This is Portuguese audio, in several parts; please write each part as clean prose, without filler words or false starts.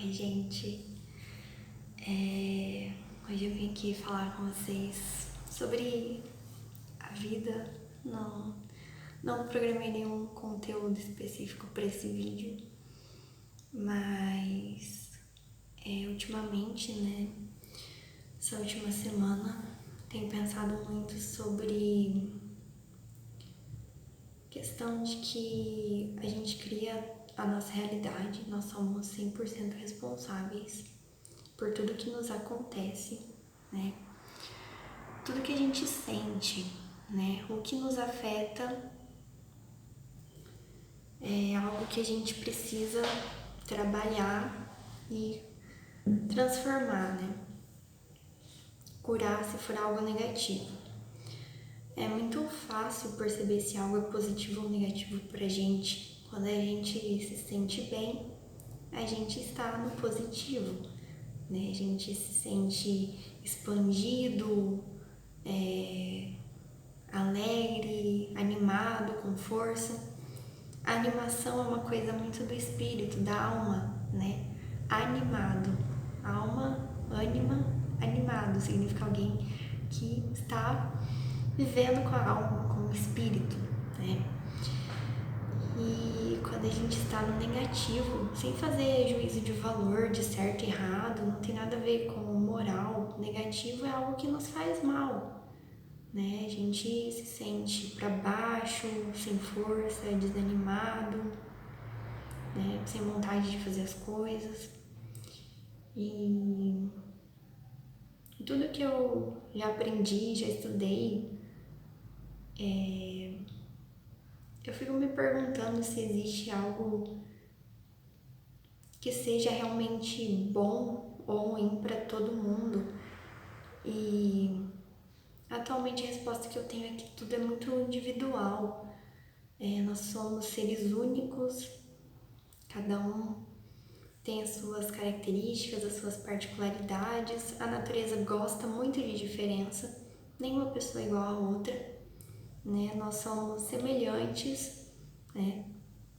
Oi, gente. Hoje eu vim aqui falar com vocês sobre a vida. Não programei nenhum conteúdo específico para esse vídeo, mas ultimamente, essa última semana, tenho pensado muito sobre questão de que a gente cria a nossa realidade, nós somos 100% responsáveis por tudo que nos acontece, né? Tudo que a gente sente, né? O que nos afeta é algo que a gente precisa trabalhar e transformar, né? Curar se for algo negativo. É muito fácil perceber se algo é positivo ou negativo pra gente. Quando a gente se sente bem, a gente está no positivo, né? A gente se sente expandido, alegre, animado, com força. A animação é uma coisa muito do espírito, da alma, né? Animado. Alma, ânima, animado. Significa alguém que está vivendo com a alma, com o espírito, né? E quando a gente está no negativo, sem fazer juízo de valor, de certo e errado, não tem nada a ver com moral. Negativo é algo que nos faz mal, né? A gente se sente para baixo, sem força, desanimado, né? Sem vontade de fazer as coisas. E tudo que eu já aprendi, já estudei, eu fico me perguntando se existe algo que seja realmente bom ou ruim para todo mundo. E atualmente a resposta que eu tenho é que tudo é muito individual. Nós somos seres únicos, cada um tem as suas características, as suas particularidades. A natureza gosta muito de diferença, nenhuma pessoa é igual a outra, né? Nós somos semelhantes, né?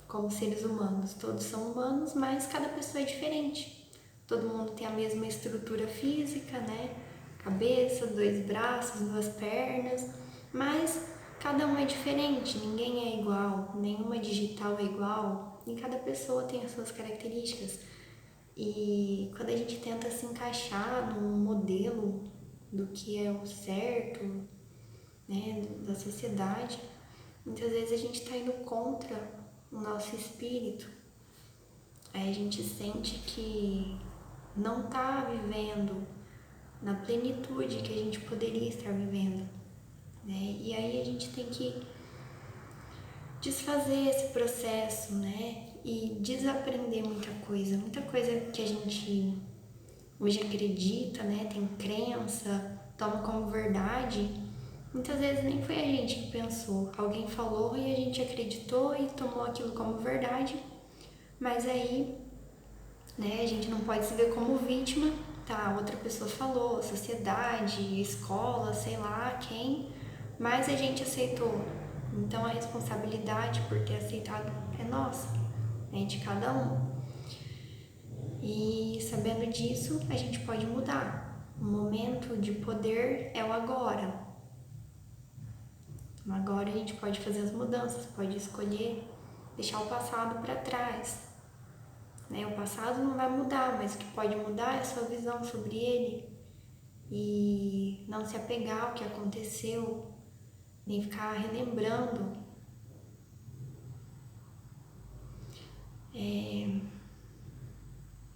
Como seres humanos, todos são humanos, mas cada pessoa é diferente. Todo mundo tem a mesma estrutura física, né? Cabeça, 2 braços, 2 pernas, mas cada um é diferente, ninguém é igual, nenhuma digital é igual, e cada pessoa tem as suas características. E quando a gente tenta se encaixar num modelo do que é o certo, né, da sociedade, muitas vezes a gente está indo contra o nosso espírito. Aí a gente sente que não está vivendo na plenitude que a gente poderia estar vivendo, né? E aí a gente tem que desfazer esse processo, né? E desaprender muita coisa que a gente hoje acredita, né? Tem crença, toma como verdade. Muitas vezes nem foi a gente que pensou, alguém falou e a gente acreditou e tomou aquilo como verdade, mas aí, né, a gente não pode se ver como vítima, tá? Outra pessoa falou, a sociedade, a escola, sei lá quem, mas a gente aceitou. Então a responsabilidade por ter aceitado é nossa, né, de cada um. E sabendo disso, a gente pode mudar. O momento de poder é o agora. Agora a gente pode fazer as mudanças, pode escolher deixar o passado para trás. Né? O passado não vai mudar, mas o que pode mudar é a sua visão sobre ele. E não se apegar ao que aconteceu, nem ficar relembrando.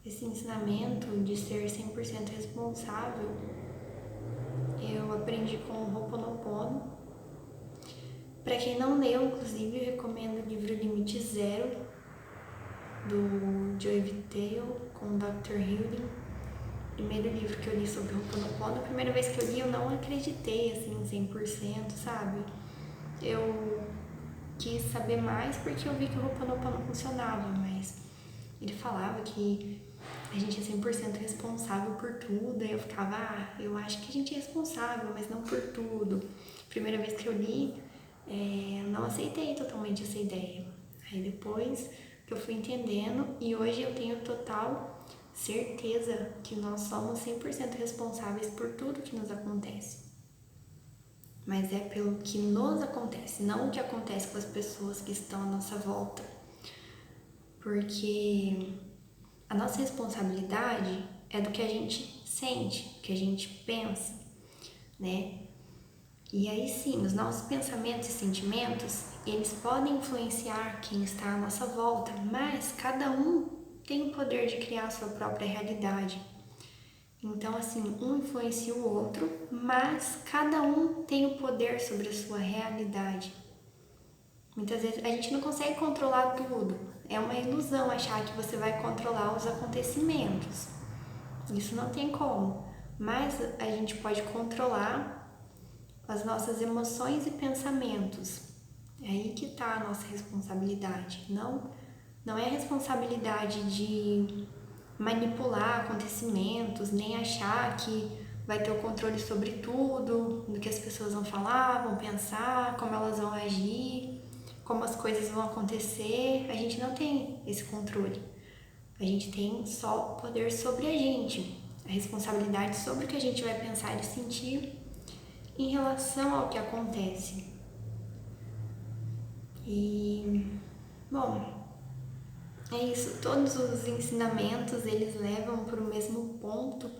Esse ensinamento de ser 100% responsável, eu aprendi com o Ho'oponopono. Para quem não leu, inclusive, eu recomendo o livro Limite Zero, do Joe Vitale, com o Dr. Hilding. Primeiro livro que eu li sobre o Ho'oponopono. A primeira vez que eu li, eu não acreditei, assim, 100%, sabe? Eu quis saber mais porque eu vi que o Ho'oponopono funcionava, mas ele falava que a gente é 100% responsável por tudo. Aí eu ficava, eu acho que a gente é responsável, mas não por tudo. Primeira vez que eu li, não aceitei totalmente essa ideia. Aí depois que eu fui entendendo, e hoje eu tenho total certeza que nós somos 100% responsáveis por tudo que nos acontece. Mas é pelo que nos acontece, não o que acontece com as pessoas que estão à nossa volta. Porque a nossa responsabilidade é do que a gente sente, que a gente pensa, né? E aí sim, os nossos pensamentos e sentimentos, eles podem influenciar quem está à nossa volta, mas cada um tem o poder de criar a sua própria realidade. Então, assim, um influencia o outro, mas cada um tem o poder sobre a sua realidade. Muitas vezes a gente não consegue controlar tudo. É uma ilusão achar que você vai controlar os acontecimentos. Isso não tem como. Mas a gente pode controlar as nossas emoções e pensamentos. É aí que está a nossa responsabilidade. Não é a responsabilidade de manipular acontecimentos, nem achar que vai ter o controle sobre tudo, do que as pessoas vão falar, vão pensar, como elas vão agir, como as coisas vão acontecer. A gente não tem esse controle. A gente tem só o poder sobre a gente, a responsabilidade sobre o que a gente vai pensar e sentir em relação ao que acontece. E, bom, é isso. Todos os ensinamentos, eles levam para o mesmo ponto,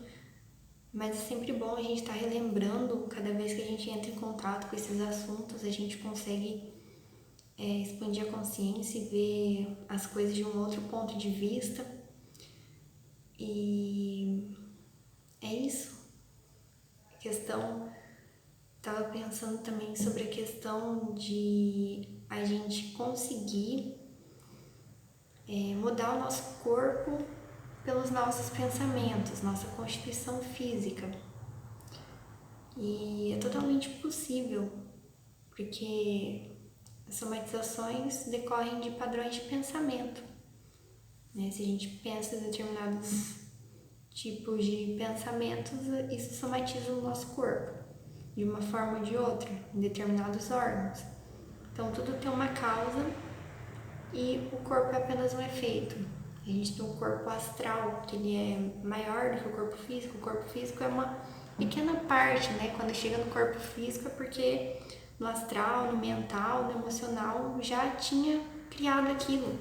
mas é sempre bom a gente estar relembrando. Cada vez que a gente entra em contato com esses assuntos, a gente consegue expandir a consciência e ver as coisas de um outro ponto de vista. E é isso. A questão... Estava pensando também sobre a questão de a gente conseguir mudar o nosso corpo pelos nossos pensamentos, nossa constituição física. E é totalmente possível, porque as somatizações decorrem de padrões de pensamento. Né? Se a gente pensa em determinados tipos de pensamentos, isso somatiza o nosso corpo, de uma forma ou de outra, em determinados órgãos. Então, tudo tem uma causa e o corpo é apenas um efeito. A gente tem um corpo astral, que ele é maior do que o corpo físico. O corpo físico é uma pequena parte, né? Quando chega no corpo físico é porque no astral, no mental, no emocional já tinha criado aquilo.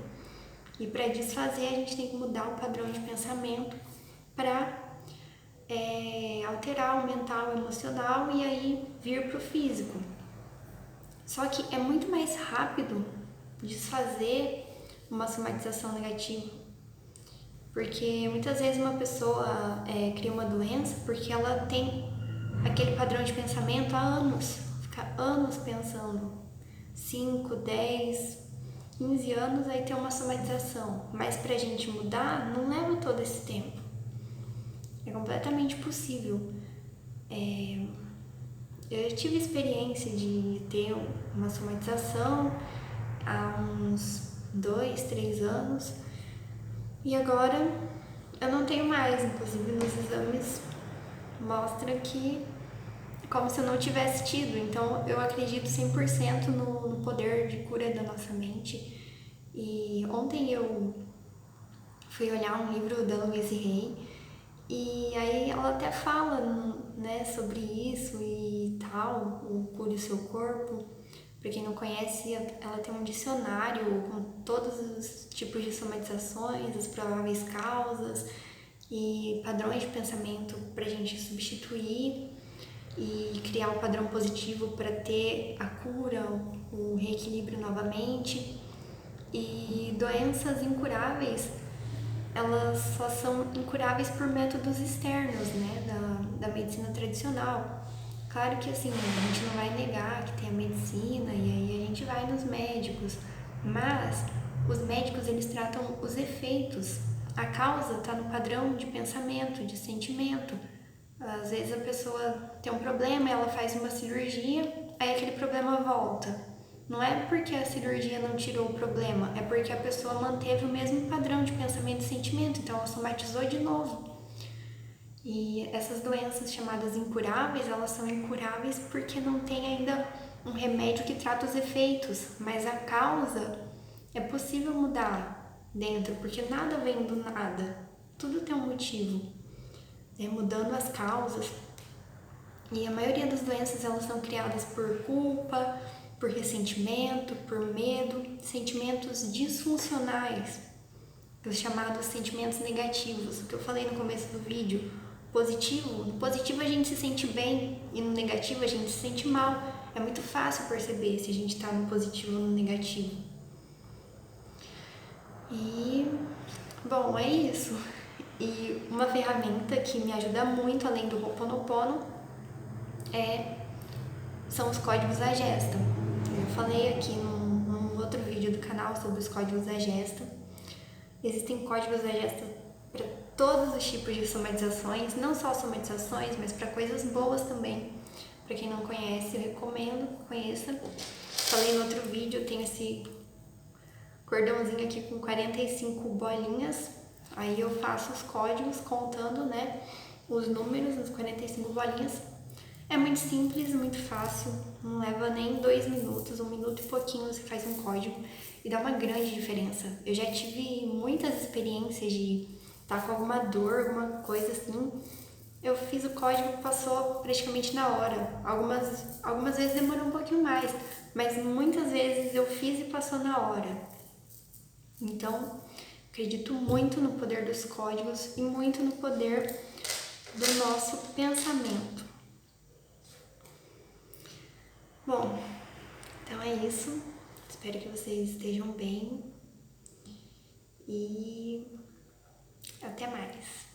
E para desfazer, a gente tem que mudar o padrão de pensamento para alterar o mental, o emocional e aí vir para o físico. Só que é muito mais rápido desfazer uma somatização negativa, porque muitas vezes uma pessoa cria uma doença porque ela tem aquele padrão de pensamento há anos, fica anos pensando, 5, 10, 15 anos, aí tem uma somatização, mas pra gente mudar não leva todo esse tempo. É completamente possível. Eu tive experiência de ter uma somatização há uns 2, 3 anos e agora eu não tenho mais. Inclusive nos exames mostra que é como se eu não tivesse tido. Então eu acredito 100% no poder de cura da nossa mente. E ontem eu fui olhar um livro da Louise Hay e aí ela até fala, né, sobre isso e tal, o Cure o Seu Corpo. Pra quem não conhece, ela tem um dicionário com todos os tipos de somatizações, as prováveis causas e padrões de pensamento pra gente substituir e criar um padrão positivo para ter a cura, o reequilíbrio novamente. E doenças incuráveis, elas só são incuráveis por métodos externos, né, da medicina tradicional. Claro que assim, a gente não vai negar que tem a medicina e aí a gente vai nos médicos, mas os médicos eles tratam os efeitos. A causa está no padrão de pensamento, de sentimento. Às vezes a pessoa tem um problema, ela faz uma cirurgia, aí aquele problema volta. Não é porque a cirurgia não tirou o problema, é porque a pessoa manteve o mesmo padrão de pensamento e sentimento, então ela somatizou de novo. E essas doenças chamadas incuráveis, elas são incuráveis porque não tem ainda um remédio que trata os efeitos, mas a causa é possível mudar dentro, porque nada vem do nada. tudo tem um motivo, né? Mudando as causas. E a maioria das doenças, elas são criadas por culpa, por ressentimento, por medo, sentimentos disfuncionais, os chamados sentimentos negativos, o que eu falei no começo do vídeo. Positivo, no positivo a gente se sente bem e no negativo a gente se sente mal. É muito fácil perceber se a gente está no positivo ou no negativo. E, bom, é isso. E uma ferramenta que me ajuda muito, além do Ho'oponopono, são os códigos da gesta. Eu falei aqui num outro vídeo do canal sobre os códigos da gesta. Existem códigos da gesta para todos os tipos de somatizações, não só somatizações, mas para coisas boas também. Para quem não conhece, eu recomendo que conheça. Falei no outro vídeo, eu tenho esse cordãozinho aqui com 45 bolinhas. Aí eu faço os códigos contando, né, os números das 45 bolinhas. É muito simples, muito fácil, não leva nem 2 minutos, 1 minuto e pouquinho você faz um código e dá uma grande diferença. Eu já tive muitas experiências de estar com alguma dor, alguma coisa assim. Eu fiz o código, passou praticamente na hora. Algumas vezes demorou um pouquinho mais, mas muitas vezes eu fiz e passou na hora. Então, acredito muito no poder dos códigos e muito no poder do nosso pensamento. Bom, então é isso. Espero que vocês estejam bem e até mais.